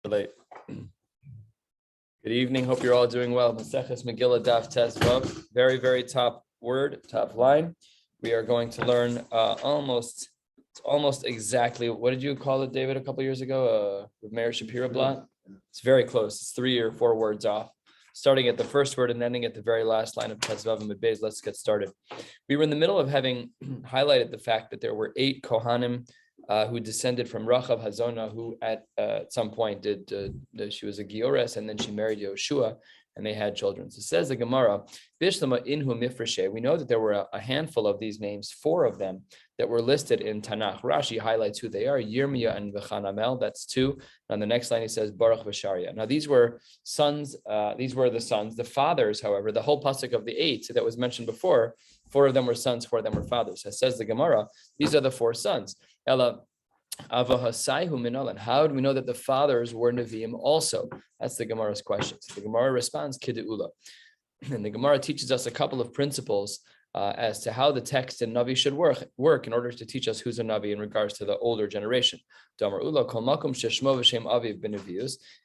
Late. Good evening. Hope you're all doing well. Maseches Megillah Daf Vav. Very, very top word, top line. We are going to learn almost exactly. What did you call it, David, a couple years ago? Meir Shapira blot. It's very close. It's 3 or 4 words off, starting at the first word and ending at the very last line of Vav and Beis. Let's get started. We were in the middle of having highlighted the fact that there were 8 Kohanim who descended from Rachav Hazona, who at some point she was a Giores, and then she married Yoshua, and they had children. So says the Gemara, Bishlama Inhu Mifreshe. We know that there were a handful of these names, 4 of them, that were listed in Tanakh. Rashi highlights who they are, Yirmiyah and V'chanamel, that's 2. On the next line, he says, Baruch V'sharia. Now, these were sons, these were the sons. The fathers, however, the whole pasuk of the 8 that was mentioned before, 4 of them were sons, 4 of them were fathers. As says the Gemara, these are the 4 sons. Ella, and how do we know that the fathers were Nevi'im also? That's the Gemara's question. So the Gemara responds, Kide'ula. And the Gemara teaches us a couple of principles as to how the text in Navi should work in order to teach us who's a Navi in regards to the older generation.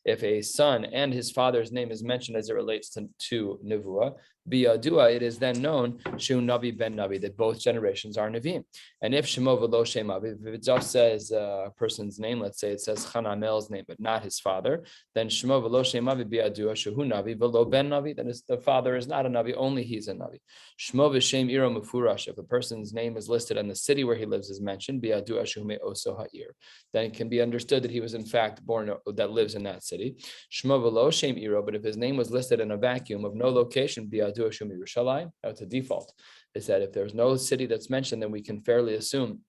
If a son and his father's name is mentioned as it relates to Nevuah, Biyadua, it is then known Shu Navi ben Navi, that both generations are Nevi'im. And if Shemo v'lo Shem Aviv, if it just says a person's name, let's say it says Chanamel's name, but not his father, then Shemo v'lo Shem Aviv Biyadua Shehu Navi v'lo ben Navi, then the father is not a Navi, only he's a Navi. Shemo v'Shem Iro Mufurash, if a person's name is listed and the city where he lives is mentioned, Biyadua Shehu Me'oso Ha'ir, then it can be understood that he was in fact born, that lives in that city. Shemo v'lo Shem Iro, but if his name was listed in a vacuum of no location, Biyadua that's a default. Is that if there's no city that's mentioned, then we can fairly assume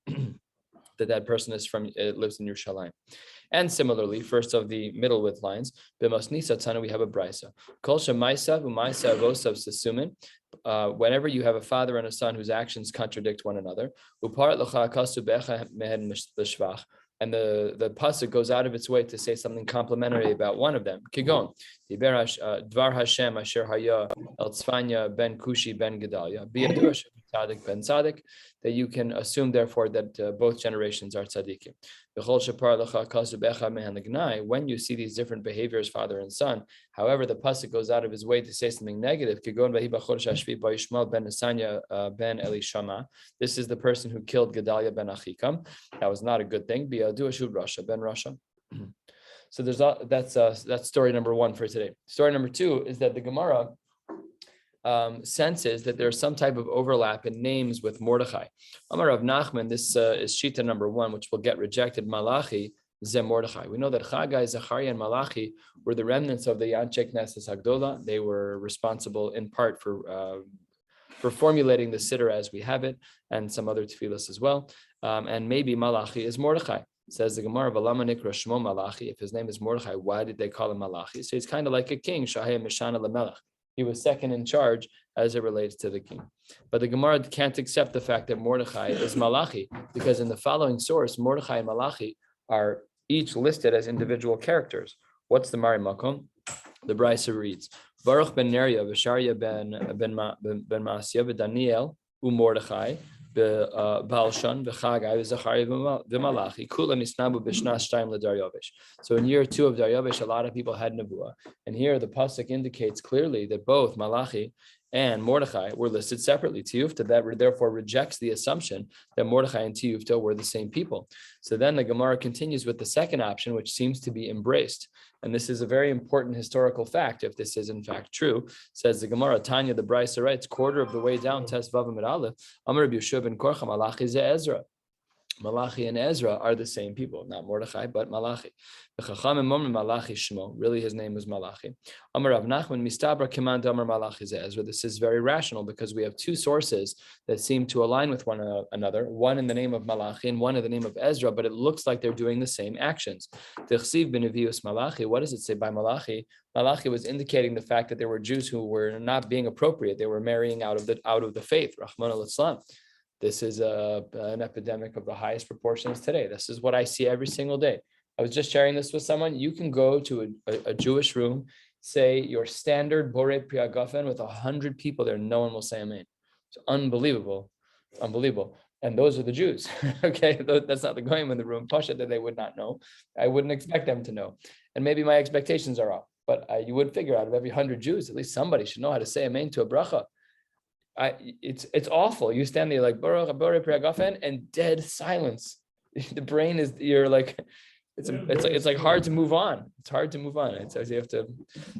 that person is lives in Yerushalayim. And similarly, first of the middle width lines, b'masnisa tana, we have a brisa. Kol shemaisa v'maisa avosav sesumin. Whenever you have a father and a son whose actions contradict one another, uparat l'cha kasu becha mehen l'shvach. And the pasuk goes out of its way to say something complimentary about one of them. Kigon, Dvar Hashem Asher Haya El Tzvanya Ben Kushi Ben Gedalia, Biyadu Hashem Tzadik Ben Tzadik, that you can assume therefore that both generations are tzaddikim. When you see these different behaviors, father and son, however, the pasuk goes out of his way to say something negative. This is the person who killed Gedalia ben Achikam. That was not a good thing. Ben Rasha. So that's story number 1 for today. Story number 2 is that the Gemara senses that there's some type of overlap in names with Mordechai. Amar Rav Nachman, this is Shita number 1, which will get rejected. Malachi ze Mordechai. We know that Chagai, Zachariah, and Malachi were the remnants of the Yanchek Knesses Hagdola. They were responsible in part for formulating the Siddur as we have it, and some other tefillas as well. And maybe Malachi is Mordechai. Says the Gemara, V'lama nikra shmo Malachi. If his name is Mordechai, why did they call him Malachi? So he's kind of like a king, Shahei Mishana Lamelech. He was second in charge as it relates to the king. But the Gemara can't accept the fact that Mordechai is Malachi, because in the following source, Mordechai and Malachi are each listed as individual characters. What's the Mari Makom? The Brisa reads, Baruch ben Neriah, V'sharia ben Maasiyah, Daniel, Mordechai, Balshan, V'chagai, V'Zachariah, V'Malachi, Kula Nisnabu B'Shnas Shtayim LeDaryavish. So in year 2 of Daryavish, a lot of people had Nebuah. And here the pasuk indicates clearly that both Malachi and Mordechai were listed separately. Tiyufta, that therefore rejects the assumption that Mordechai and Tiyufta were the same people. So then the Gemara continues with the second option, which seems to be embraced. And this is a very important historical fact, if this is in fact true. Says the Gemara, Tanya, the Brisa writes, quarter of the way down, Tes Vav Amud Aleph, Amar Rabbi Yeshua ben Korcha, Malachi ze Ezra. Malachi and Ezra are the same people, not Mordechai, but Malachi. Really, his name was Malachi. Amar Rav Nachman, Mistabra Kiman Amar Malachi ze Ezra. This is very rational because we have 2 sources that seem to align with one another, one in the name of Malachi and one in the name of Ezra, but it looks like they're doing the same actions. Malachi, what does it say by Malachi? Malachi was indicating the fact that there were Jews who were not being appropriate. They were marrying out of the faith, Rahman al-Islam. This is an epidemic of the highest proportions today. This is what I see every single day. I was just sharing this with someone. You can go to a Jewish room, say your standard Borei Pri Hagafen with 100 people there, no one will say amen. It's unbelievable. And those are the Jews. Okay, that's not the goyim in the room. Pasha that they would not know. I wouldn't expect them to know. and maybe my expectations are off. But you would figure out of every 100 Jews, at least somebody should know how to say amen to a bracha. It's awful. You stand there like and dead silence. The brain is you're like it's like hard to move on. It's hard to move on. So you have to.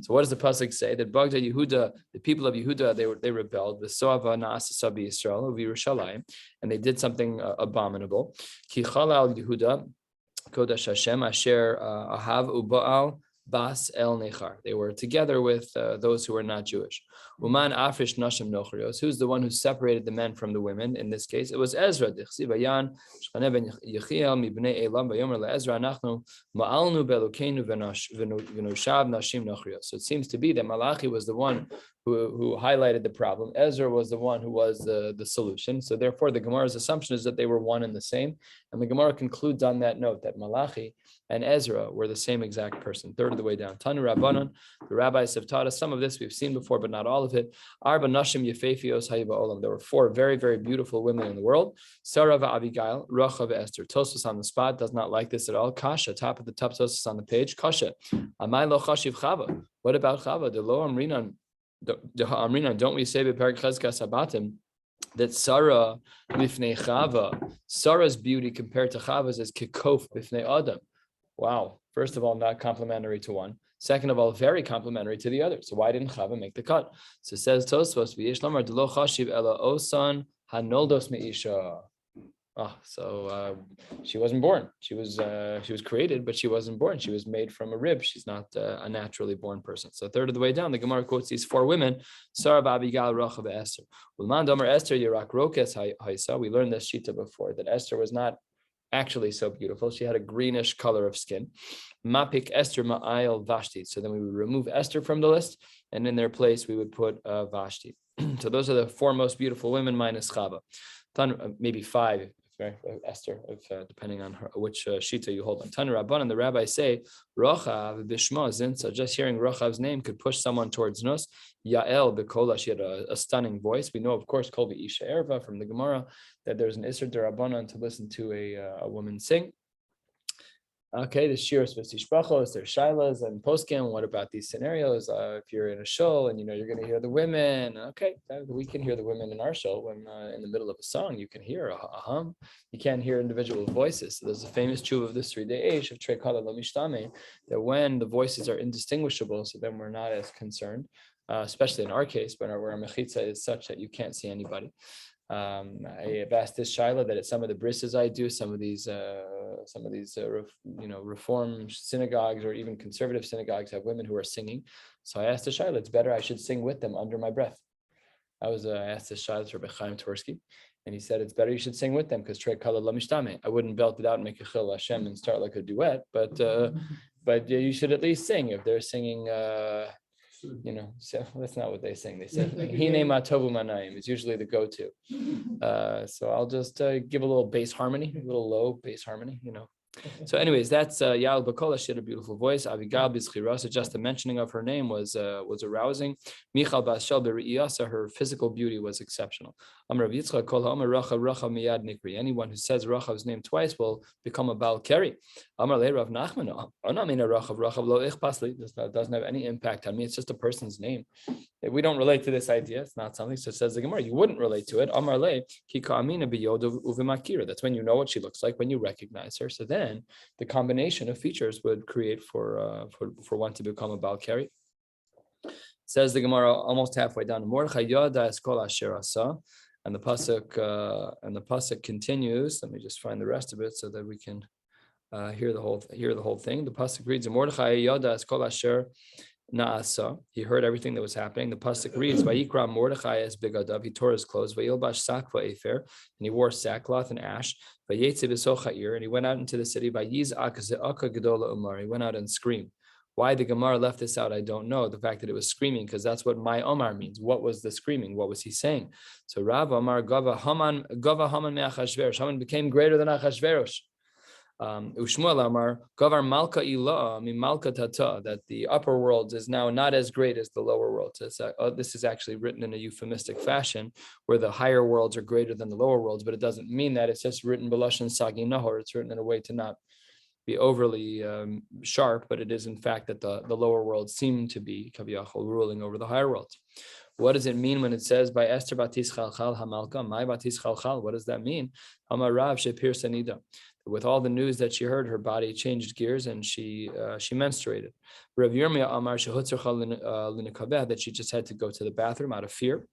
So what does the pasuk say? That Bagda Yehuda, the people of Yehuda, they rebelled. The Soava Naasa Sabi Yisrael of Yerushalayim, and they did something abominable. Ki Chalal Yehuda Kodesh Hashem Asher Ahav Ubaal Bas El Nechar. They were together with those who were not Jewish. Uman Afrish Nashim Nochrios. Who's the one who separated the men from the women? In this case, it was Ezra. Dichsi Bayan Shchane ben Yechiel Mibnei Elam Bayomer LeEzra Anachnu Ma'alnu Belokeinu V'Noshav Nashim Nochrios. So it seems to be that Malachi was the one who highlighted the problem. Ezra was the one who was the solution. So therefore, the Gemara's assumption is that they were one and the same. And the Gemara concludes on that note that Malachi and Ezra were the same exact person, third of the way down. Tanu Rabbanon, the rabbis have taught us some of this we've seen before, but not all of it. Arba Nashim Yefefios Hayiva Olam. There were 4 very, very beautiful women in the world. Sarah Abigail, Rachav Esther. Tosfos on the spot does not like this at all. Kasha, top of the top Tosfos on the page. Kasha. Amai lo chashiv Chava. What about Chava? The lo amrinan. Don't we say Beparak Chazkas Sabatim that Sarah bifnei Chava, Sarah's beauty compared to Chava's is kikof bifnei Adam. Wow. First of all, not complimentary to one. Second of all, very complimentary to the other. So why didn't Chava make the cut? So it says Tosfos v'yesh lamar delo chashiv ela osan hanoldos meisha. So she wasn't born. She was created, but she wasn't born. She was made from a rib. She's not a naturally born person. So third of the way down, the Gemara quotes these 4 women: Sarah, Abigail, Rachav, Esther. Ulman Domer Esther Yirak Rokes Haisa. We learned this shita before that Esther was not actually so beautiful. She had a greenish color of skin. Mapik Esther Ma'ayel Vashti. So then we would remove Esther from the list, and in their place we would put Vashti. So those are the 4 most beautiful women minus Chava. Maybe 5. Esther, depending on which shita you hold on. Tanu Rabbanan, the rabbis say, Rochav b'shma zinsa. Just hearing Rochav's name could push someone towards nus. Yael b'kola, she had a stunning voice. We know, of course, kol v'isha erva from the Gemara that there's an isser d'Rabbanan to listen to a woman sing. Okay, the shiur v'tishbachos, there's shilas and poskim. What about these scenarios? If you're in a show and you're going to hear the women, okay, we can hear the women in our show when in the middle of a song you can hear a hum. You can't hear individual voices. So there's a famous tshuva of this 3-day age of trei kala lo mishtame, that when the voices are indistinguishable, so then we're not as concerned, especially in our case, where our mechitza is such that you can't see anybody. I have asked this shaila that at some of the brises I do, some of these reform synagogues or even conservative synagogues have women who are singing. So I asked the shaila, it's better I should sing with them under my breath. I asked this shaila to Rabbi Chaim Twersky, and he said it's better you should sing with them because trei kala lo mishtame. I wouldn't belt it out and make a chil Hashem and start like a duet, but you should at least sing if they're singing. So that's not what they sing. They say "Hine ma tovu manayim" is usually the go-to. So I'll just give a little bass harmony, a little low bass harmony. So anyways, that's Yael Bakola. She had a beautiful voice. Abigail Bizchirasa, just the mentioning of her name was arousing. Michal Bashel Beriyasa, her physical beauty was exceptional. Amar Rav Yitzchak Kol Ha'omer Rachav Rachav Miyad Nikri. Anyone who says Rachav's name twice will become a Baal Keri. Amar Le Rav Nachman Anamina Rachav Rachav Lo Ich Pasli. Doesn't have any impact on me. It's just a person's name. We don't relate to this idea. It's not something. So it says the Gemara, you wouldn't relate to it. Amar Le Ki Ka'amina Biyod Uvimakira. That's when you know what she looks like, when you recognize her. So then the combination of features would create for one to become a Baal Keri. Says the Gemara almost halfway down. Mordechai Yada Eskol Asher Asa, and the pasuk continues. Let me just find the rest of it so that we can hear the whole thing. The pasuk reads, Mordechai Yada Eskol Asher Naasa. He heard everything that was happening. The pasuk reads, Vayikra Mordechai es begadav. He tore his clothes. Vayilbash sakva efer, and he wore sackcloth and ash. Vayetze b'sochair, and he went out into the city. Vayizak ze'aka gedola umar. He went out and screamed. Why the Gemara left this out, I don't know. The fact that it was screaming, because that's what my Omar means. What was the screaming? What was he saying? So Rav Omar Gava Haman me'achashverosh. Haman became greater than Achashverosh. Ushmuel Amar Gavar Malka Ilah mi Malka Tata, that the upper world is now not as great as the lower world. So this is actually written in a euphemistic fashion, where the higher worlds are greater than the lower worlds, but it doesn't mean that. It's just written Balashon Sagi Nahor. It's written in a way to not be overly sharp, but it is in fact that the lower worlds seem to be kaviyachol ruling over the higher worlds. What does it mean when it says by Esther batis chalchal hamalka, my batis chalchal? What does that mean? Amar Rav shepir sanida. With all the news that she heard, her body changed gears and she menstruated. Rav Yirmiyah Amar shehutzercha linekabeh, that she just had to go to the bathroom out of fear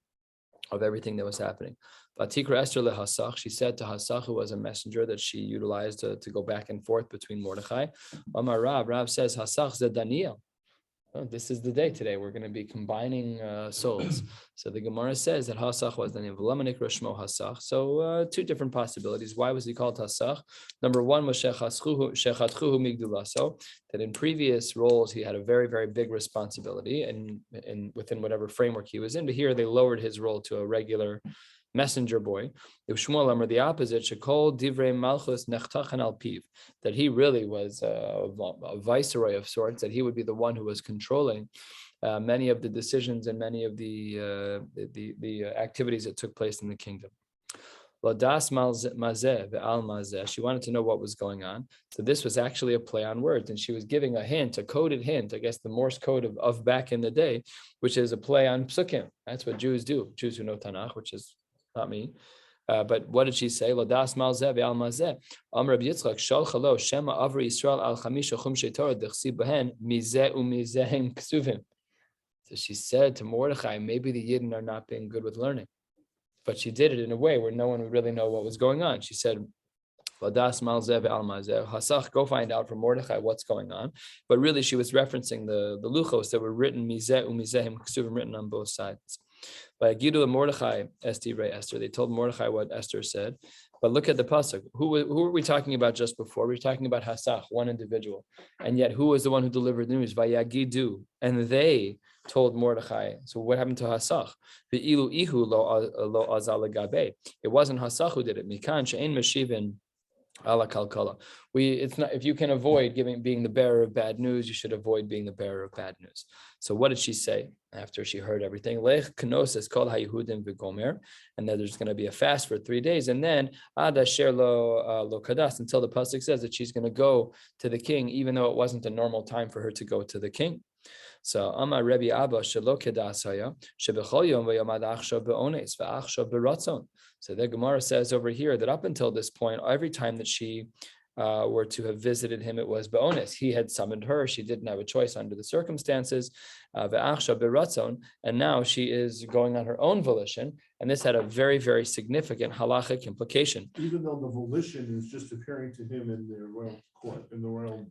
of everything that was happening. Vatikra Esther lehasach, she said to Hasach, who was a messenger that she utilized to go back and forth between Mordechai. Amar Rav says Hasach zed Daniel. Oh, this is the day today. We're going to be combining souls. So the Gemara says that Hasach was the name of Lamanik Rashmo Hasach. So two different possibilities. Why was he called Hasach? Number one was Shechatchuhu Migdulaso, that in previous roles he had a very, very big responsibility and within whatever framework he was in. But here they lowered his role to a regular messenger boy. If Shmuel Amar, the opposite, Shekol Divrei Malchus Nechtachan Al Piv, that he really was a viceroy of sorts, that he would be the one who was controlling many of the decisions and many of the activities that took place in the kingdom. Ladas Mazeh ve'al Mazeh. She wanted to know what was going on. So this was actually a play on words, and she was giving a hint, a coded hint, I guess the Morse code of back in the day, which is a play on psukim. That's what Jews do. Jews who know Tanakh, which is not me. But what did she say? Ladas malzeh ve'al mazeh. Amar Rabbi Yitzchak shal chalo shema avri Yisrael al chamisha chumshei Torah dechsi behen mizeh umizehem ksuvim. So she said to Mordechai, maybe the Yidden are not being good with learning. But she did it in a way where no one would really know what was going on. She said, Ladas malzeh ve'al mazeh. Hasach, go find out from Mordechai what's going on. But really she was referencing the luchos that were written, mizeh umizehem ksuvim, written on both sides. By Gidu Mordechai, Esther, they told Mordechai what Esther said. But look at the pasuk. Who were we talking about just before? We were talking about Hasach, one individual. And yet who was the one who delivered the news? Vayagidu. And they told Mordechai. So what happened to Hasach? Ve'ilu ihu lo azal gabe. It wasn't Hasach who did it. Mikan she'en meshivin ala kalkala. It's not, if you can avoid being the bearer of bad news, you should avoid being the bearer of bad news. So what did she say after she heard everything? Lech knos kol haYehudim v'gomer, and that there's going to be a fast for 3 days, and then ad asher lo kadas, until the pasuk says that she's going to go to the king, even though it wasn't a normal time for her to go to the king. So Amar Rebbe Abba shelo kedas haya shebechol yom v'yom ad achshav be'ones v'achshav beratzon. So the Gemara says over here that up until this point, every time that she were to have visited him, it was be'ones. He had summoned her. She didn't have a choice under the circumstances. Ve'achshav beratzon, and now she is going on her own volition. And this had a very, very significant halachic implication. Even though the volition is just appearing to him in the royal court, in the royal,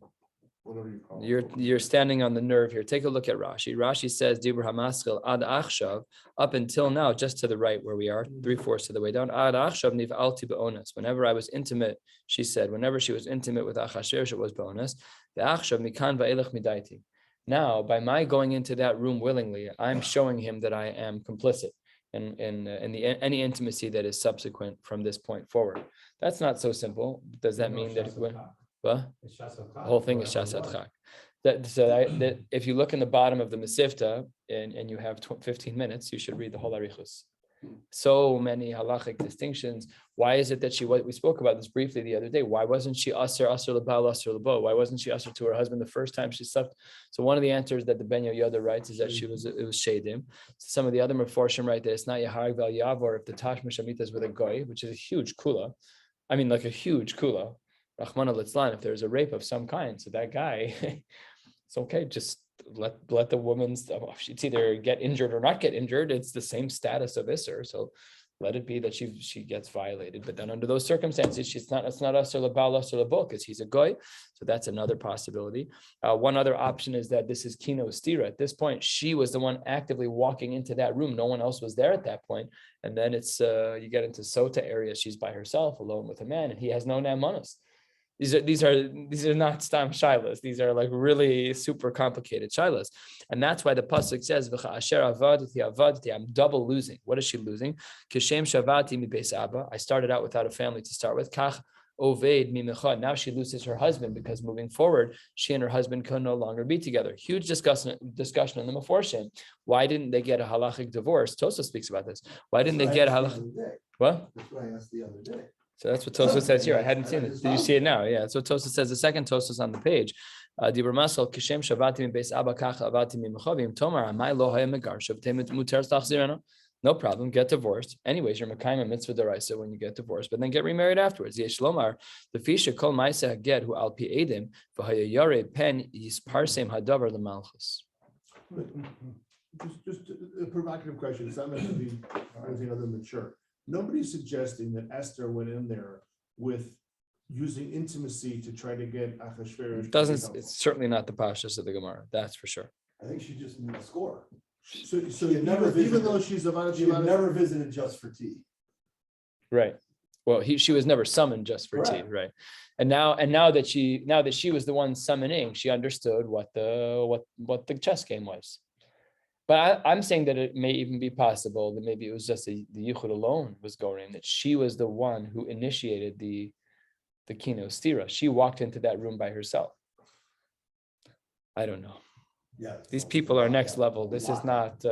whatever you call it. You're standing on the nerve here. Take a look at Rashi. Rashi says, Dibur hamaschil ad achshav, up until now, just to the right where we are, 3/4 of the way down. Ad achshav niv'alti be'onas. Whenever I was intimate, she said, whenever she was intimate with Achashverosh, it was be'onas. The achshav mikan va'elech midaiti. Now, by my going into that room willingly, I'm showing him that I am complicit in any intimacy that is subsequent from this point forward. That's not so simple. Does that mean that? What? The whole thing is Shasat Chak. That if you look in the bottom of the Mesivta and you have 15 minutes, you should read the whole Arichus. So many halachic distinctions. Why is it that we spoke about this briefly the other day? Why wasn't she Aser L'Bal, Aser L'Bo? Why wasn't she Aser to her husband the first time she slept? So one of the answers that the Ben Yoda writes is that it was Shadim. Some of the other Meforshim write that it's not Yahar Val Yavor if the Tashmish Amitas with a Goy, which is a huge kula. I mean, like a huge kula. Rahman al-Itzlan, if there's a rape of some kind, so that guy, it's okay, just let the woman, it's either get injured or not get injured, it's the same status of Isser, so let it be that she gets violated. But then under those circumstances, it's not Asr L'Bal, Asr L'Bo, because he's a goy, so that's another possibility. One other option is that this is Kino Stira. At this point, she was the one actively walking into that room, no one else was there at that point, and then it's, you get into Sota area, she's by herself, alone with a man, and he has no Namanos. These are not stam shilas. These are like really super complicated shilas, and that's why the pasuk says, I'm double losing. What is she losing? Kishem shavati mi beis abba. I started out without a family to start with. Kach oved mi mecha. Now she loses her husband because moving forward, she and her husband can no longer be together. Huge discussion in the Meforshim. Why didn't they get a halachic divorce? Tosa speaks about this. Why didn't they get a halachic? What? That's what I asked the other day. So that's what Tosfos says here. I hadn't seen it. Did you see it now? Yeah. That's what Tosfos says. The second Tosfos on the page. Dibur Masal Kishem Shavati mi Beis Abba Kach Avati mi Mechavim Tomar Amai Lo Haya Megar Shavtem Muter Tachzirana. No problem. Get divorced. Anyways, you're Mekayim mitzvah deraisa when you get divorced, but then get remarried afterwards. Yesh Lomar the Fisha Kol Ma'aseh Haged Hu Al Pi Edim V'Haya Yare Pen Yisparsem Hadavar LeMalchus. Just a provocative question. It's not meant to be anything other than mature. Nobody's suggesting that Esther went in there with using intimacy to try to get Achashverosh. It's certainly not the pashas of the Gemara. That's for sure. I think she just knew the score. So even though she's about she had never visited just for tea. Right. Well, she was never summoned just for tea, right? And now that she was the one summoning, she understood what the chess game was. But I'm saying that it may even be possible that maybe it was just the Yichud alone was going, that she was the one who initiated the Kino Stira. She walked into that room by herself. I don't know. Yeah, these people are next level. This is not.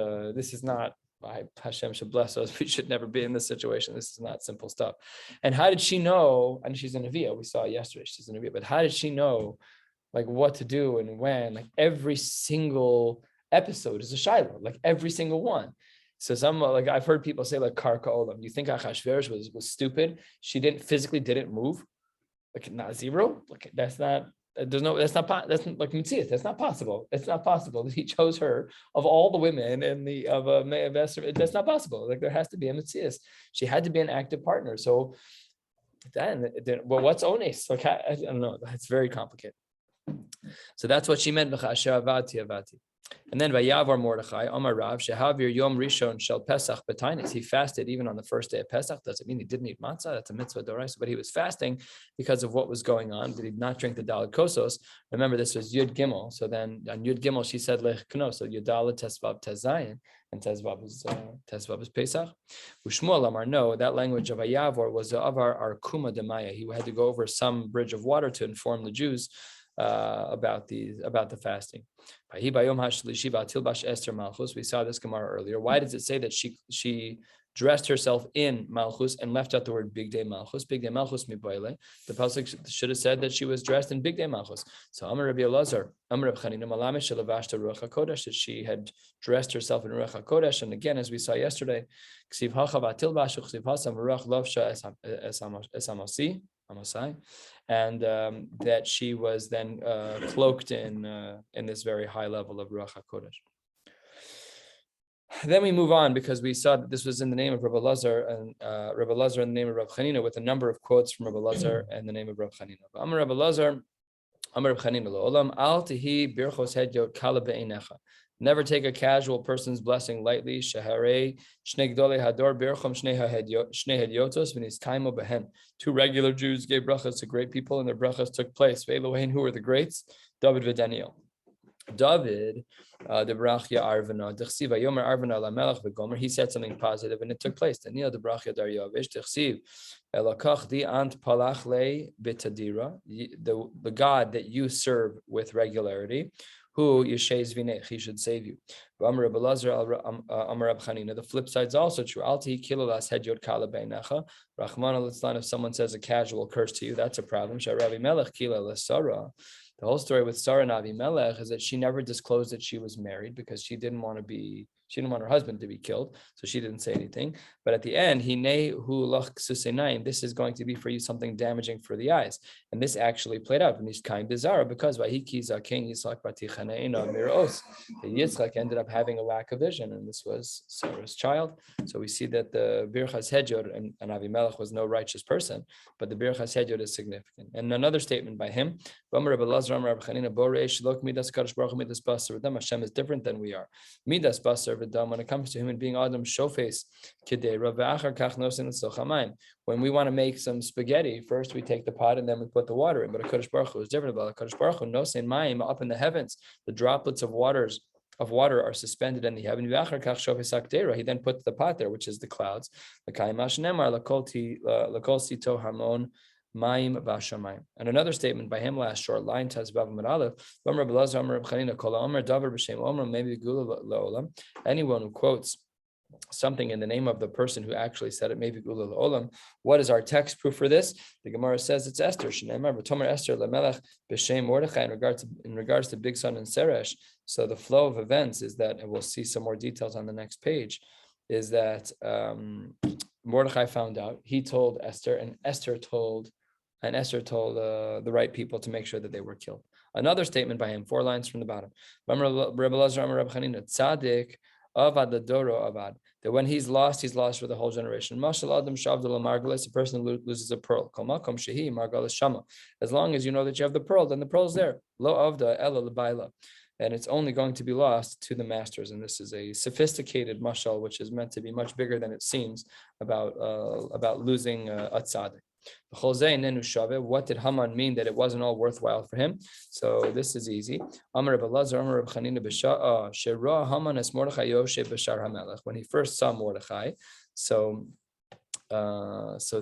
Hashem should bless us. We should never be in this situation. This is not simple stuff. And how did she know? And she's a Neviah. We saw yesterday. She's a Neviah. But how did she know, like, what to do and when? Like every single episode is a shiur, like every single one. So I've heard people say like Karka Olam. You think Achashverosh was stupid? She didn't move. Like not zero. Like that's not. That's like Mitzias. That's not possible. It's not possible that he chose her of all the women in Esther. That's not possible. Like there has to be a Mitzias. She had to be an active partner. So then what's ones? Like I don't know. It's very complicated. So that's what she meant. And then Vayavor Mordechai, Amar Rav, Shehavir Yom Rishon Shel Pesach B'Tainis. He fasted even on the first day of Pesach. Doesn't mean he didn't eat matzah. That's a mitzvah d'oraisa, but he was fasting because of what was going on. Did he not drink the Daled Kosos? Remember, this was Yud Gimel. So then on Yud Gimel, she said Lech Kno. So Yudala Tesvav Tezayin, and Tesvav is Pesach. Ushmuel Amar, no, that language of Vayavor was the Avar Arkuma Demaya. He had to go over some bridge of water to inform the Jews about the fasting. We saw this Gemara earlier. Why does it say that she dressed herself in Malchus and left out the word Big Day Malchus? Big Day Malchus miboile. The pasuk should have said that she was dressed in Big Day Malchus. So Amar Rabbi Elazar, Amar Rabbi Chanina Malamish Shelevashta Ruach HaKodesh, that she had dressed herself in Ruach HaKodesh. And again, as we saw yesterday, Ksiv Hachav Atil Bashu Ksiv Hasam Ruach Lovsha Esamasi. And that she was then cloaked in this very high level of Ruach HaKodesh. Then we move on because we saw that this was in the name of Rabbi Lazar and Rabbi Lazar in the name of Rabbi Chanina, with a number of quotes from Rabbi Lazar and the name of Rabbi Chanina. Amar Rabbi Lazar, Amar Rabbi Chanina Lo'olam Al Tihi Birchos Hedyot Kala Be'einecha. Never take a casual person's blessing lightly. Shaharei Shnei Gdolei Hador Birchom Shnei Hedyotos V'nis Kaimo Behen. Two regular Jews gave brachas to great people, and their brachas took place. Ve'Elohein, who were the greats? David v'Daniel. David, the Brachya Arvana, Dechsiv Yomer Arvana Lamelech v'Gomer. He said something positive, and it took place. Daniel, the Brachya Daryavish, Dechsiv Elakach di ant palach le betadira. The God that you serve with regularity, who Yeshez Vinech, he should save you. Amar Rabbi Lazar, Amar Rabbi Chanina. The flip side is also true. Alti kilolas hedyot kala beinecha. Rahman al-Islam, if someone says a casual curse to you, that's a problem. Sharavi Melech kila l'sara. The whole story with Sarah and Avimelech is that she never disclosed that she was married because she didn't want her husband to be killed, so she didn't say anything. But at the end, this is going to be for you something damaging for the eyes. And this actually played out in this kind of Zara because Yitzchak ended up having a lack of vision, and this was Sarah's child. So we see that the Birchas Hedyot and Avimelech was no righteous person, but the Birchas Hedyot is significant. And another statement by him, Hashem is different than we are. Midas basar v'dam, when it comes to human being, Adam shofes kidera v'achar kach nosin l'sochamayim. When we want to make some spaghetti, first we take the pot and then we put the water in. But a Kadosh Baruch Hu is different. About a Kadosh Baruch Hu nosin mayim, up in the heavens, the droplets of water are suspended in the heaven. He then puts the pot there, which is the clouds. And another statement by him, last short line, anyone who quotes something in the name of the person who actually said it, maybe Gula Olam. What is our text proof for this? The Gemara says it's Esther. Esther Lamelech b'shem Mordechai in regards to big son and Seresh. So the flow of events is that, and we'll see some more details on the next page, is that Mordechai found out. He told Esther, and Esther told the right people to make sure that they were killed. Another statement by him, 4 lines from the bottom. Tzaddik avad ladoro avad. That when he's lost for the whole generation. Mashal adam shavdul margalis, a person loses a pearl. Kamakom shehi margalis shama. As long as you know that you have the pearl, then the pearl's there. Lo avda ella lebaila. And it's only going to be lost to the masters. And this is a sophisticated mashal, which is meant to be much bigger than it seems about losing a tzaddik. What did Haman mean that it wasn't all worthwhile for him? So this is easy. When he first saw Mordechai, so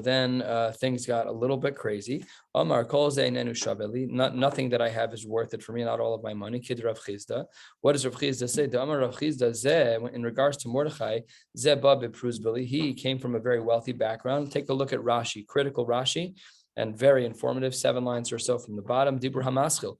then things got a little bit crazy. Nothing that I have is worth it for me, not all of my money. Kid Rav Chizda. What does Rav Chizda say? Rav Chizda in regards to Mordechai, he came from a very wealthy background. Take a look at Rashi, critical Rashi, and very informative, 7 lines or so from the bottom. Dibur Hamaschil.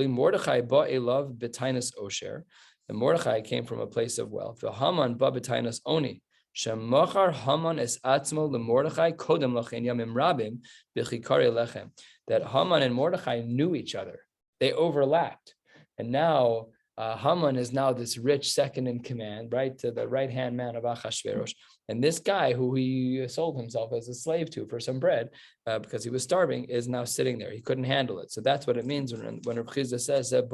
Mordechai ba elav b'tainas osher. And Mordechai came from a place of wealth. The Haman ba b'tainas oni. Shemachar Haman es atzmo leMordechai kodem lachem yamim rabim b'chikari lechem. That Haman and Mordechai knew each other; they overlapped, and now Haman is now this rich second in command, right, to the right hand man of Achashverosh. And this guy who he sold himself as a slave to for some bread because he was starving is now sitting there. He couldn't handle it. So that's what it means when Rabbi Chizda says that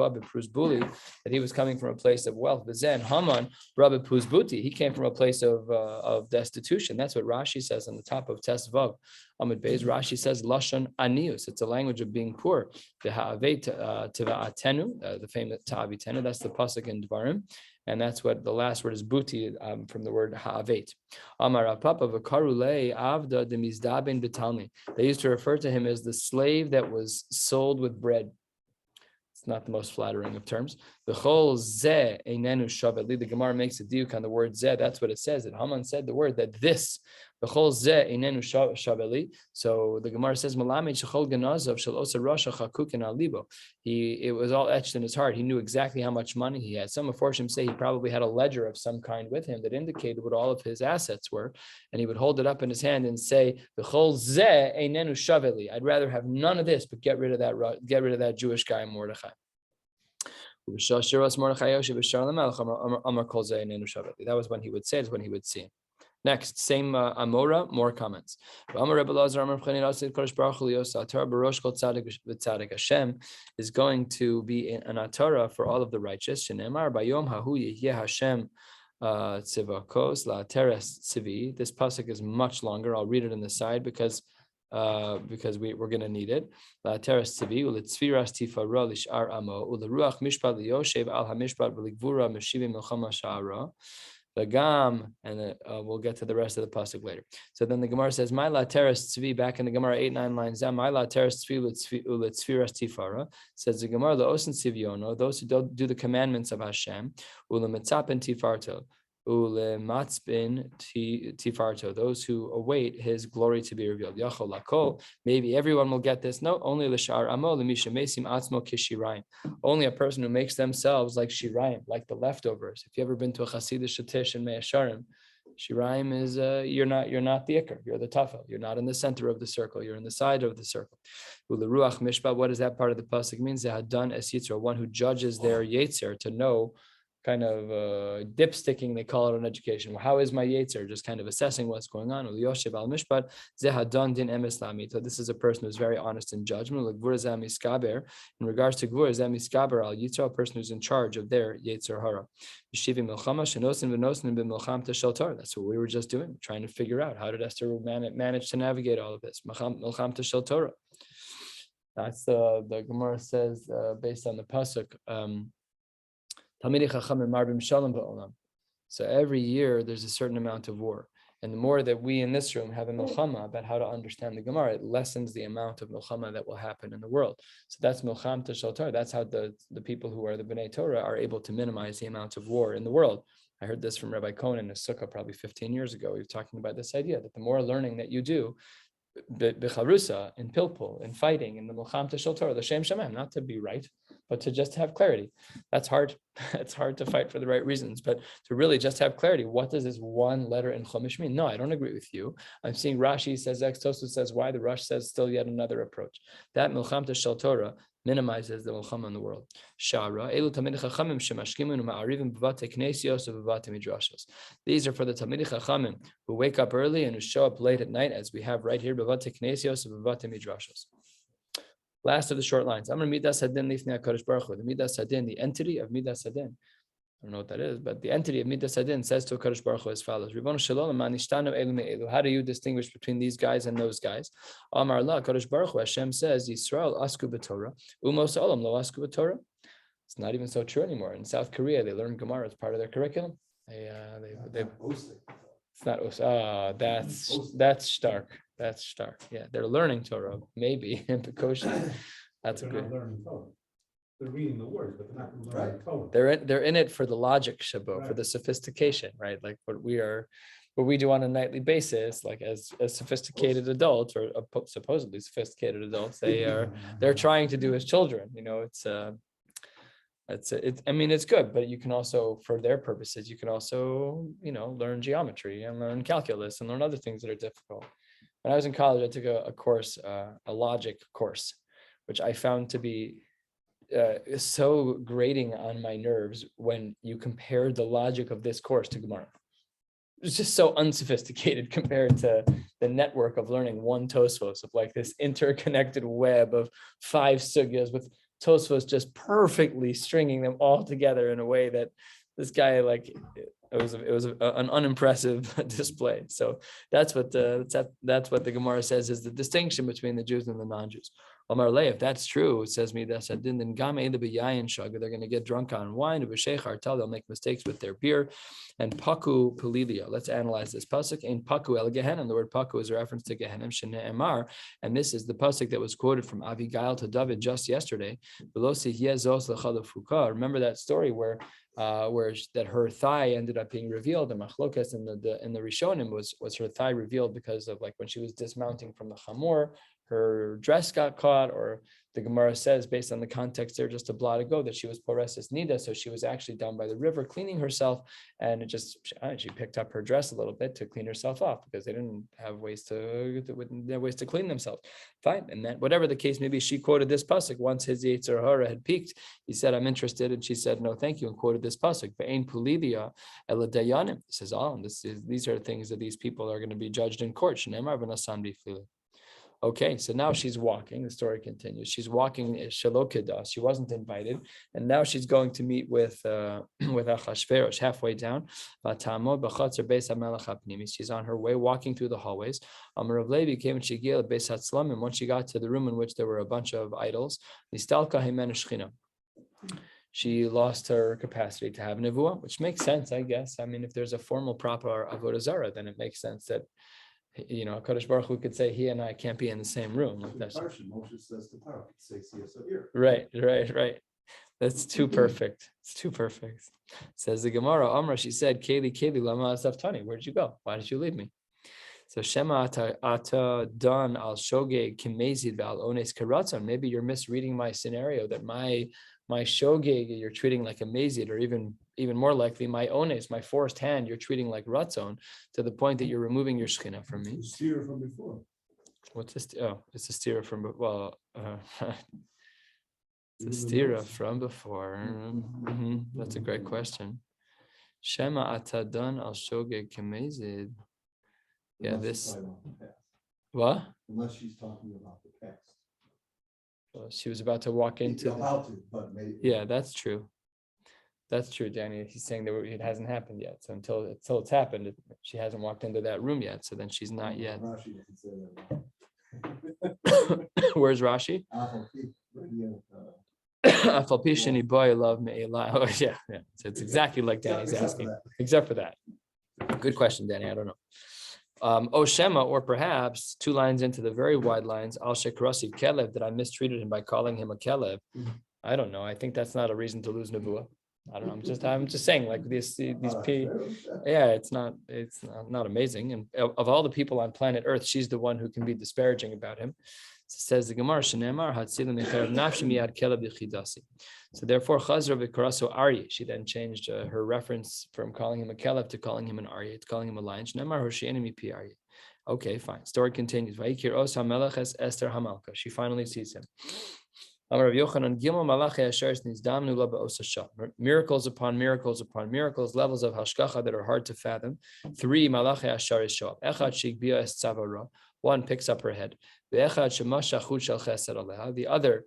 he was coming from a place of wealth. But then Haman, Rabbi Puzbuti, he came from a place of destitution. That's what Rashi says on the top of Tes Vav. Amud Beis, Rashi says Lashon Anius. It's a language of being poor. The famous Ta'avitenu. That's the pasuk in Dvarim. And that's what the last word is buti from the word ha'avet. Amar Papa v'karulei avda demizdabin b'talmi. They used to refer to him as the slave that was sold with bread. It's not the most flattering of terms. The chol zeh einenu shaveli. The Gemara makes a diuk on the word zeh. That's what it says. That Haman said the word that this. The chol zeh einenu shaveli. So the Gemara says malamed shechol ganazav shel osa rasha chakukin alibo. It was all etched in his heart. He knew exactly how much money he had. Some of Forshim say he probably had a ledger of some kind with him that indicated what all of his assets were, and he would hold it up in his hand and say, "The chol zeh einenu shaveli." I'd rather have none of this, but get rid of that Jewish guy Mordechai. That was when he would say it, when he would see him. Next, same Amora, more comments. Hashem is going to be an Atara for all of the righteous. This pasuk is much longer. I'll read it in the side because we're going to need it. La teres tzivi uletzviras tifara lishar amo uleruach mishpat liyoshev al hamishpat v'ligvura meshivim milchama sha'ara v'gam, and we'll get to the rest of the pasuk later. So then the Gemara says, "My la teres tzvi," back in the Gemara 8-9 lines down. "My la teres tzvi uletzviras tifara," says the Gemara, "Laosin tzivyono," those who don't do the commandments of Hashem, ulemetzapen tifarto. Ulematzbin tifarto, those who await his glory to be revealed. Yachol lakol, maybe everyone will get this. No, only l'shar amo l'misha mesim atzmo kishirayim. Only a person who makes themselves like shirayim, like the leftovers. If you ever been to a chasidish shatish in Me'asharim, shirayim is you're not the ikar, you're the tafel. You're not in the center of the circle. You're in the side of the circle. Uleruach mishpat. What does that part of the pasuk mean? Zehadan es yitzro, one who judges their yetzer to know. Kind of dipsticking, they call it in education. Well, how is my yetzer? Just kind of assessing what's going on. So this is a person who's very honest in judgment. In regards to gvur, zemiskaber al yitzer, a person who's in charge of their yetzer hara. That's what we were just doing, trying to figure out how did Esther manage to navigate all of this. That's the Gemara says based on the pasuk. So every year there's a certain amount of war. And the more that we in this room have a milchama about how to understand the Gemara, it lessens the amount of milchama that will happen in the world. So that's milcham teshal Torah. That's how the people who are the B'nai Torah are able to minimize the amount of war in the world. I heard this from Rabbi Cohen in a sukkah probably 15 years ago. He was talking about this idea that the more learning that you do, Becharusa, in Pilpul, in fighting, in the Milcham Teshel Torah, the Shem Shemaim, not to be right, but to just have clarity. That's hard. It's hard to fight for the right reasons, but to really just have clarity. What does this one letter in Chumash mean? No, I don't agree with you. I'm seeing Rashi says X, Tosfos says Y, the Rosh says still yet another approach. That Milcham Teshel Torah minimizes the Milcham in the world. Shara, Elu Talmidei Chachamim shemashkimun u'ma'arivim b'vatei knesios u'b'vatei midrashos. These are for the Talmidei Chachamim who wake up early and who show up late at night, as we have right here, b'vatei knesios u'b'vatei midrashos. Last of the short lines. I'm going to Midas Hadin Lifnei HaKadosh Baruch Hu. The Midas Hadin, the entity of Midas Hadin. I don't know what that is, but the entity of Midas Hadin says to HaKadosh Baruch Hu as follows: Ribono Shel Olam, ma nishtanu elu me'elu. How do you distinguish between these guys and those guys? Amar La, HaKadosh Baruch Hu, Hashem says, Yisrael asku b'Torah, umos olam lo asku b'Torah. It's not even so true anymore. In South Korea, they learn Gemara as part of their curriculum. It's not. That's stark. That's stark. Yeah, they're learning Torah, maybe in Pekosha. That's a good. They're reading the words, but they're not learning Torah. They're in it for the logic, Shabo, for the sophistication, right? Like what we do on a nightly basis, like as sophisticated adults or supposedly sophisticated adults, they're trying to do as children. You know, I mean, it's good, but you can also, for their purposes, you can also, learn geometry and learn calculus and learn other things that are difficult. When I was in college, I took a course, a logic course, which I found to be so grating on my nerves when you compared the logic of this course to Gemara. It's just so unsophisticated compared to the network of learning one Tosfos, of like this interconnected web of 5 sugyas with Tosfos just perfectly stringing them all together in a way that this guy, like, it was an unimpressive display. So that's what the Gemara says is the distinction between the Jews and the non-Jews. Omar Le, if that's true, it says me that's then Game the Beyayin Shaga, they're going to get drunk on wine, they'll make mistakes with their beer, and Paku Palilia. Let's analyze this pasuk. In Paku El Gehenim, the word Paku is a reference to Gehenim Shene'emar, and this is the pasuk that was quoted from Abigail to David just yesterday. Remember that story where that her thigh ended up being revealed. The machlokas in the Rishonim was her thigh revealed because of, like, when she was dismounting from the chamor, her dress got caught, or the Gemara says, based on the context there just a blot ago, that she was poresis nida, so she was actually down by the river cleaning herself, and she picked up her dress a little bit to clean herself off because they didn't have ways to clean themselves. Fine, and then whatever the case may be, she quoted this pasuk. Once his Yetzer Hara had peaked, he said, "I'm interested," and she said, "No, thank you," and quoted this pasuk. Ve'ein pulidia ela dayanim. Says, these are things that these people are going to be judged in court. Shneimar v'nasan b'fili. Okay, so now she's walking. The story continues. She's walking Shelo Kedas. She wasn't invited, and now she's going to meet with Achashverosh halfway down. She's on her way, walking through the hallways. Rav Levi came and she gave Beis Hatzlamim, and once she got to the room in which there were a bunch of idols, she lost her capacity to have nevuah, which makes sense, I guess. I mean, if there's a formal proper avodah zarah, then it makes sense that, Kadosh Baruch Hu could say he and I can't be in the same room. Like that's Moshe says to Paro, say here. Right. That's too perfect. It's too perfect. Says the Gemara, Amra, she said, Keli, lama asaftani. Where'd you go? Why did you leave me? So Shema ata dan al shogeg kimezid val ones karatzon. Maybe you're misreading my scenario, that my shogeg you're treating like a mazid, or even more likely my ones, my forced hand, you're treating like ratzon, to the point that you're removing your shechina from me. It's a steer from before. What's this? Oh, it's a steer from it's a stira from before. Mm-hmm. That's a great question. Shema atadan al shogeg kemezid. Yeah, this. What? Unless she's talking about the text. Well, she was about to walk into. But maybe. Yeah, that's true. That's true, Danny. He's saying that it hasn't happened yet. So until it's happened, she hasn't walked into that room yet. So then she's not yet. Rashi doesn't say that. Where's Rashi? Oh, yeah. So it's exactly like Danny's asking, except for that. Good question, Danny. I don't know. Shema, or perhaps 2 lines into the very wide lines, Al Shekrasi Kelev, that I mistreated him by calling him a Kelev. I don't know. I think that's not a reason to lose Nevuah. I don't know. I'm just saying, like these yeah, it's not amazing. And of all the people on planet Earth, she's the one who can be disparaging about him. So says the Gemara, Shenemar Hatzilim Mecharev Nafshi Miyad Kelev B'Chidasi. So therefore, Chazra V'Karaso Aryeh. She then changed her reference from calling him a Kelev to calling him an Aryeh, to calling him a lion. Shenemar Hoshieni Mipi Aryeh. Okay, fine. Story continues. Vayikir Os HaMelech Es Esther HaMalka. She finally sees him. Miracles upon miracles upon miracles, levels of hashgacha that are hard to fathom. 3 malachei asharis show up. Echad shigbia es tzavara. One picks up her head. The other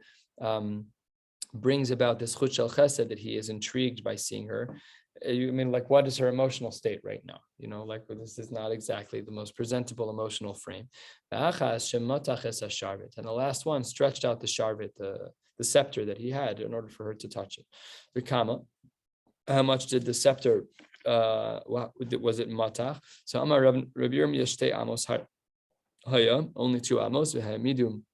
brings about this chut shel chesed, that he is intrigued by seeing her. You mean, like, what is her emotional state right now? You know, like, this is not exactly the most presentable emotional frame. And the last one stretched out the sharvet, the scepter that he had, in order for her to touch it. Vikama, how much did the scepter, was it matach? So Amar Rabbi Yirmiyah shtei amos haya, only 2 amos. Midum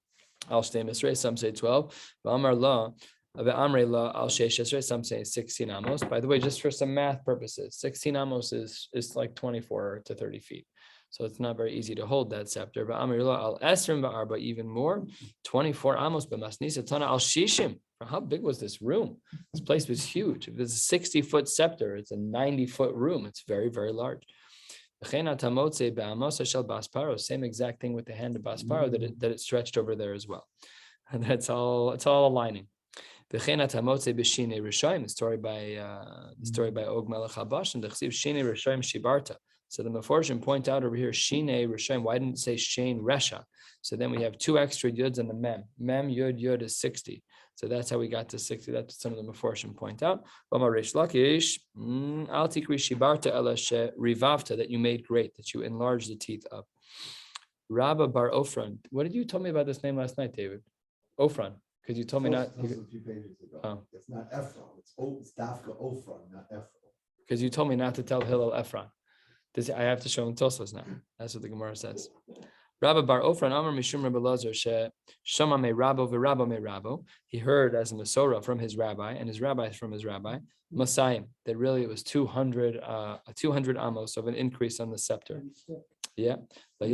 al shtei misrei, some say 12. Amar la. Some say 16 amos. By the way, just for some math purposes, 16 amos is like 24 to 30 feet. So it's not very easy to hold that scepter. But even more, 24 amos. How big was this room? This place was huge. If it's a 60-foot scepter, it's a 90-foot room. It's very, very large. Same exact thing with the hand of Basparo, that it stretched over there as well. And it's all aligning. The story by Og Melech Habash and the Chsiv Shine Rishoim Shibarta. So the Meforshim point out over here Shine Rishoim. Why didn't it say Shane Resha? So then we have 2 extra yuds and the mem. Mem yud is 60. So that's how we got to 60. That's what some of the Meforshim point out. Reish Lakish Al Tikri Shibarta Ela She Rivavta, that you made great, that you enlarged the teeth up. Rabba Bar Ofran. What did you tell me about this name last night, David? Ofran. Because you told me not. That was a few pages ago. Oh. It's not Ephron. It's Dafka Ofron, not Ephron. Because you told me not to tell Hillel Ephron. I have to show him Tosfos now. That's what the Gemara says. Rabba Bar Ofran Amar Mishum Rabbi Lazar She Shama Me Rabbo V'Rabbo Me Rabbo. He heard as a Masorah from his rabbi, and his rabbi from his rabbi, Masayim, that really it was 200 amos of an increase on the scepter. Yeah. So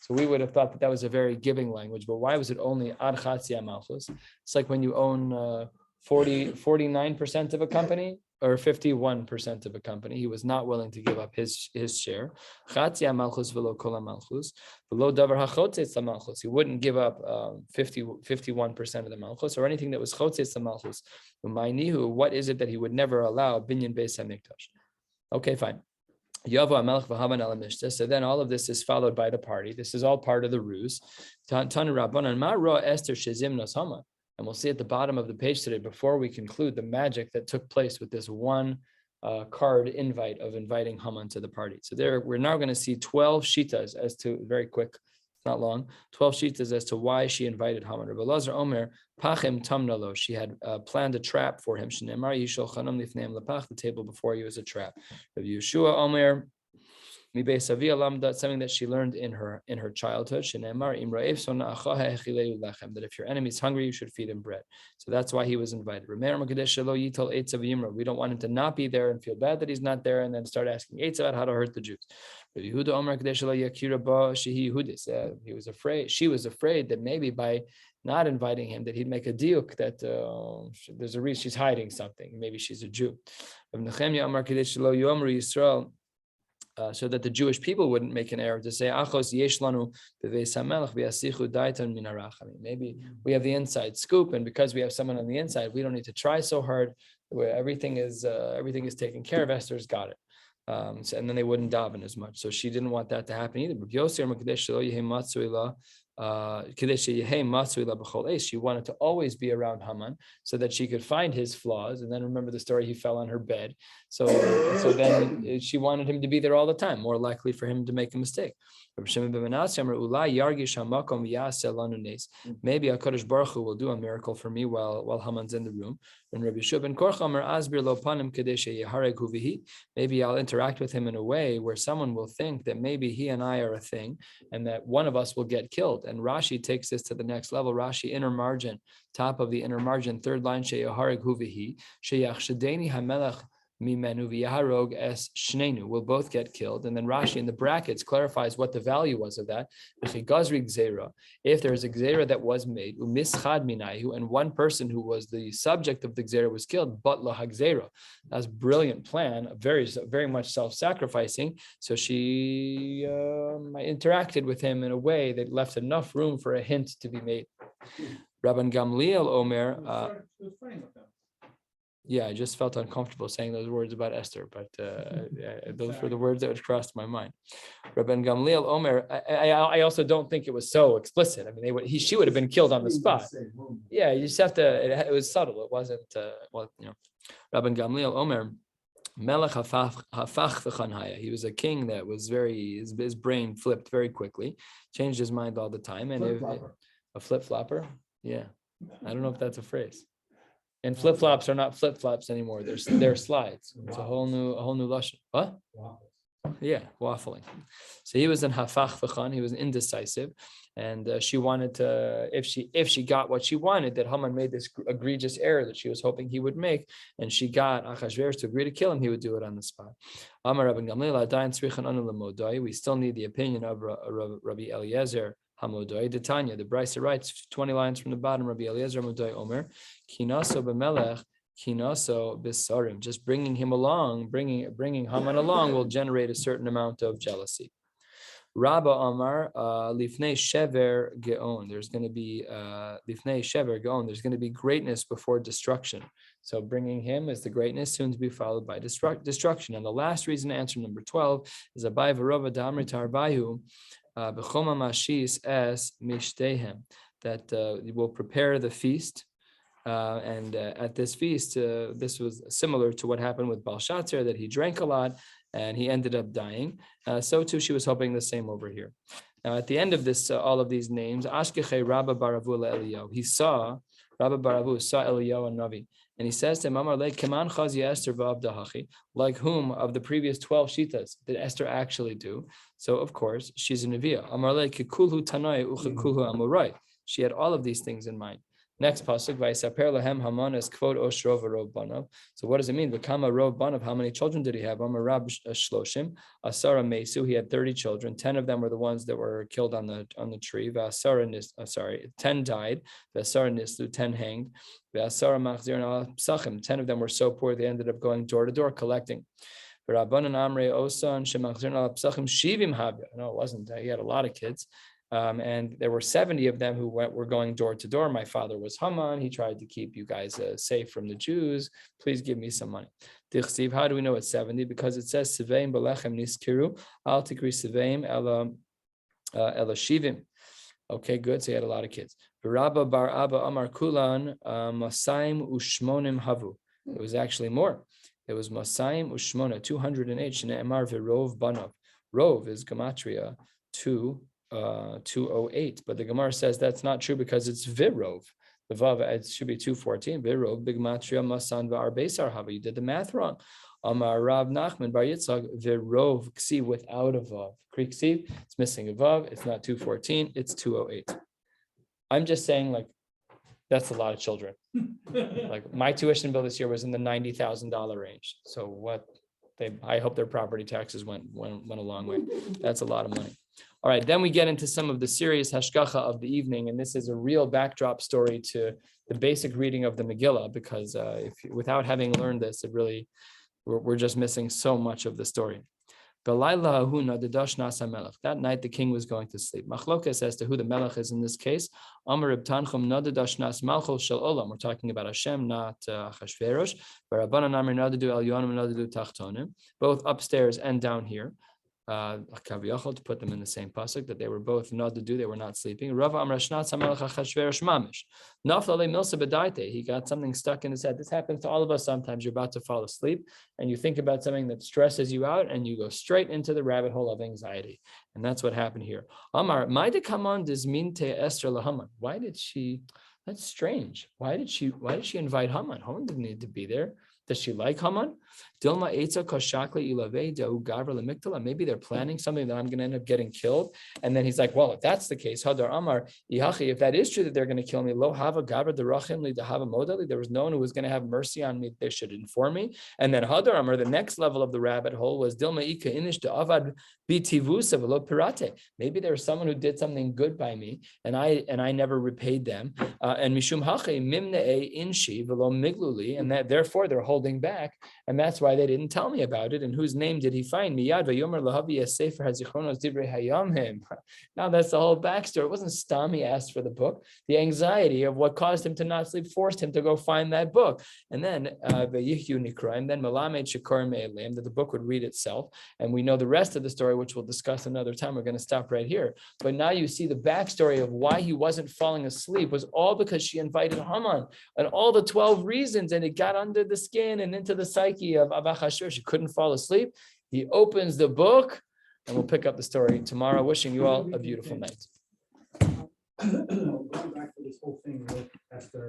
we would have thought that was a very giving language, but why was it only ad chatzia malchus? It's like when you own 49% of a company or 51% of a company. He was not willing to give up his share. Chatzia malchus v'lo kol malchus v'lo davar hachotzes malchus. He wouldn't give up 51% of the malchus or anything that was chotzes malchus. What is it that he would never allow? Binyan beis hamikdash. Okay, fine. So then all of this is followed by the party. This is all part of the ruse. And we'll see at the bottom of the page today, before we conclude, the magic that took place with this one card invite of inviting Haman to the party. So there, we're now going to see 12 shitas as to, very quick, it's not long, 12 shitas as to why she invited Haman. Rabbi Lazar Omer, Pachem Tamnalo, she had planned a trap for him. The table before you was a trap. Rabbi Yeshua Omer, something that she learned in her childhood, that if your enemy is hungry, you should feed him bread. So that's why he was invited. We don't want him to not be there and feel bad that he's not there and then start asking Eitz about how to hurt the Jews. He was afraid, she was afraid that maybe by not inviting him, that he'd make a diuk that there's a reason she's hiding something. Maybe she's a Jew. So that the Jewish people wouldn't make an error to say, maybe we have the inside scoop, and because we have someone on the inside, we don't need to try so hard. Where everything is taken care of. Esther's got it. And then they wouldn't daven as much. So she didn't want that to happen either. She wanted to always be around Haman so that she could find his flaws. And then remember the story, he fell on her bed. So then she wanted him to be there all the time, more likely for him to make a mistake. Rabbi Shimon ben Manasseh Amar, Ulai yargish hamakom v'yaseh lanu nes. Maybe HaKadosh Baruch Hu will do a miracle for me while Haman's in the room. And Rabbi Shua ben Korcha Amar, Asbir lo panim kedei sheyehareg hu v'hi. Maybe I'll interact with him in a way where someone will think that maybe he and I are a thing, and that one of us will get killed. And Rashi takes this to the next level. Rashi, inner margin, top of the inner margin, third line, sheyehareg hu v'hi, sheyachshadeni hamelech mimenu v'yaharog es shnenu. We'll both get killed. And then Rashi in the brackets clarifies what the value was of that. If there is a gzera that was made, umischad minayu, and one person who was the subject of the gzera was killed, but la hagzera. That's a brilliant plan, very, very much self-sacrificing. So she interacted with him in a way that left enough room for a hint to be made. Rabban Gamliel Omer. Yeah, I just felt uncomfortable saying those words about Esther, but those were the words that would cross my mind. Rabbi Gamliel Omer, I also don't think it was so explicit. I mean, she would have been killed on the spot. Yeah, you just have to, it was subtle. It wasn't, Rabbi Gamliel Omer, Melech hafach v'chanhaya. He was a king that was his brain flipped very quickly, changed his mind all the time. And a flip-flopper? Yeah, I don't know if that's a phrase. And flip-flops are not flip-flops anymore. They're slides. It's a whole new lashon. What? Yeah, waffling. So he was in hafach v'chan. He was indecisive, and she wanted to. If she got what she wanted, that Haman made this egregious error that she was hoping he would make, and she got Achashverosh to agree to kill him, he would do it on the spot. Amar Rabbi Gamliel adayin tzrichan anu lemodai. We still need the opinion of Rabbi Eliezer. Hamodoi Detanya. The Brisa writes 20 lines from the bottom. Rabbi Eliezer Hamodoi Omer Kinaso b'melech Kinaso b'sarim. Just bringing him along, bringing Haman along will generate a certain amount of jealousy. Rabba Amar Lifnei Shever Geon. There's going to be Lifnei Shever Geon. There's going to be greatness before destruction. So bringing him is the greatness, soon to be followed by destruction. And the last reason, answer number 12, is Abai v'Rava Damri Tarbayu. B'choma mashis es mishtehem, that will prepare the feast, and at this feast, this was similar to what happened with Belshazzar, that he drank a lot and he ended up dying. So too, she was hoping the same over here. Now, at the end of this, all of these names, Ashkeche Rabba Baravu Eliyahu. Rabba Baravu saw Eliyahu and Navi. And he says to him, like whom of the previous 12 shitas did Esther actually do? So, of course, she's a Neviah. She had all of these things in mind. Next pasuk, Vaysaper lahem Haman es kvod oshro v'rov banav. So what does it mean? V'kama rov banav. How many children did he have? Amar Rab Shloshim. Asara Mesu. He had 30 children. 10 of them were the ones that were killed on the tree. 10 died. V'asara nislu. 10 hanged. V'asara machzir al psachim. 10 of them were so poor they ended up going door to door collecting. V'Rabbanan Amrei Osan shemachzir al psachim shivim habya. No, it wasn't. He had a lot of kids. And there were 70 of them who were going door to door. My father was Haman. He tried to keep you guys safe from the Jews. Please give me some money. How do we know it's 70? Because it says, Siveim belechem niskiru, al tikri siveim ela shivim. Okay, good. So he had a lot of kids. Rabba bar Abba Amar Kulan, Masaim ushmonim havu. It was actually more. It was Masaim ushmona, 208. Shne'emar v'rov banav. Rov is gematria 208, but the Gemara says that's not true because it's virov. The vav, it should be 214. Virov bigmatria masan v'arbeisar hava. You did the math wrong. Amar Rav Nachman bar Yitzchak virov ksiv without a vav. Greek ksiv, it's missing a vav. It's not 214. It's 208. I'm just saying, like, that's a lot of children. Like my tuition bill this year was in the $90,000 range. So what? I hope their property taxes went a long way. That's a lot of money. All right, then we get into some of the serious hashgacha of the evening, and this is a real backdrop story to the basic reading of the Megillah, because without having learned this, we're just missing so much of the story. That night the king was going to sleep. Machlokas as to who the melech is in this case. We're talking about Hashem, not Achashverosh. Both upstairs and down here. Kaviyachol, to put them in the same pasuk, that they were both not to do, they were not sleeping. Rav Amar Shnat Samalach Achashverosh Mamish. Naflale Milsa Bedaite. He got something stuck in his head. This happens to all of us sometimes. You're about to fall asleep and you think about something that stresses you out and you go straight into the rabbit hole of anxiety. And that's what happened here. Amar, Maidikaman Dizminte Esther Lahaman. Why did she? That's strange. Why did she invite Haman? Haman didn't need to be there. Does she like Haman? Dilma Eitza Koshakli Ilave Dau Gavra Lemikdala. Maybe they're planning something that I'm going to end up getting killed. And then he's like, well, if that's the case, Hadar Amar Ihachi, if that is true that they're going to kill me, Lo Hava Gavra Derachim Li Dahava Modali, there was no one who was going to have mercy on me. They should inform me. And then Hadar Amar, the next level of the rabbit hole was Dilma Ika Inish Avad Bitivusa Velo Pirate. Maybe there was someone who did something good by me, and I never repaid them. And Mishum Hachi Mimne Inshi Velo Migluli, and that therefore they're holding back, and that's why they didn't tell me about it. And whose name did he find? Miyad Vayomer Lahavi Sefer Hazichronos Divrei Hayamim. Now that's the whole backstory. It wasn't Stam he asked for the book. The anxiety of what caused him to not sleep forced him to go find that book. And then Vayihyu Nikra, and then Malamed Shekor Me'elim, that the book would read itself. And we know the rest of the story, which we'll discuss another time. We're going to stop right here. But now you see the backstory of why he wasn't falling asleep was all because she invited Haman and all the 12 reasons, and it got under the skin and into the psyche of Achashverosh. She couldn't fall asleep. He opens the book, and we'll pick up the story tomorrow. Wishing you all a beautiful night. Going back to this whole thing with Esther.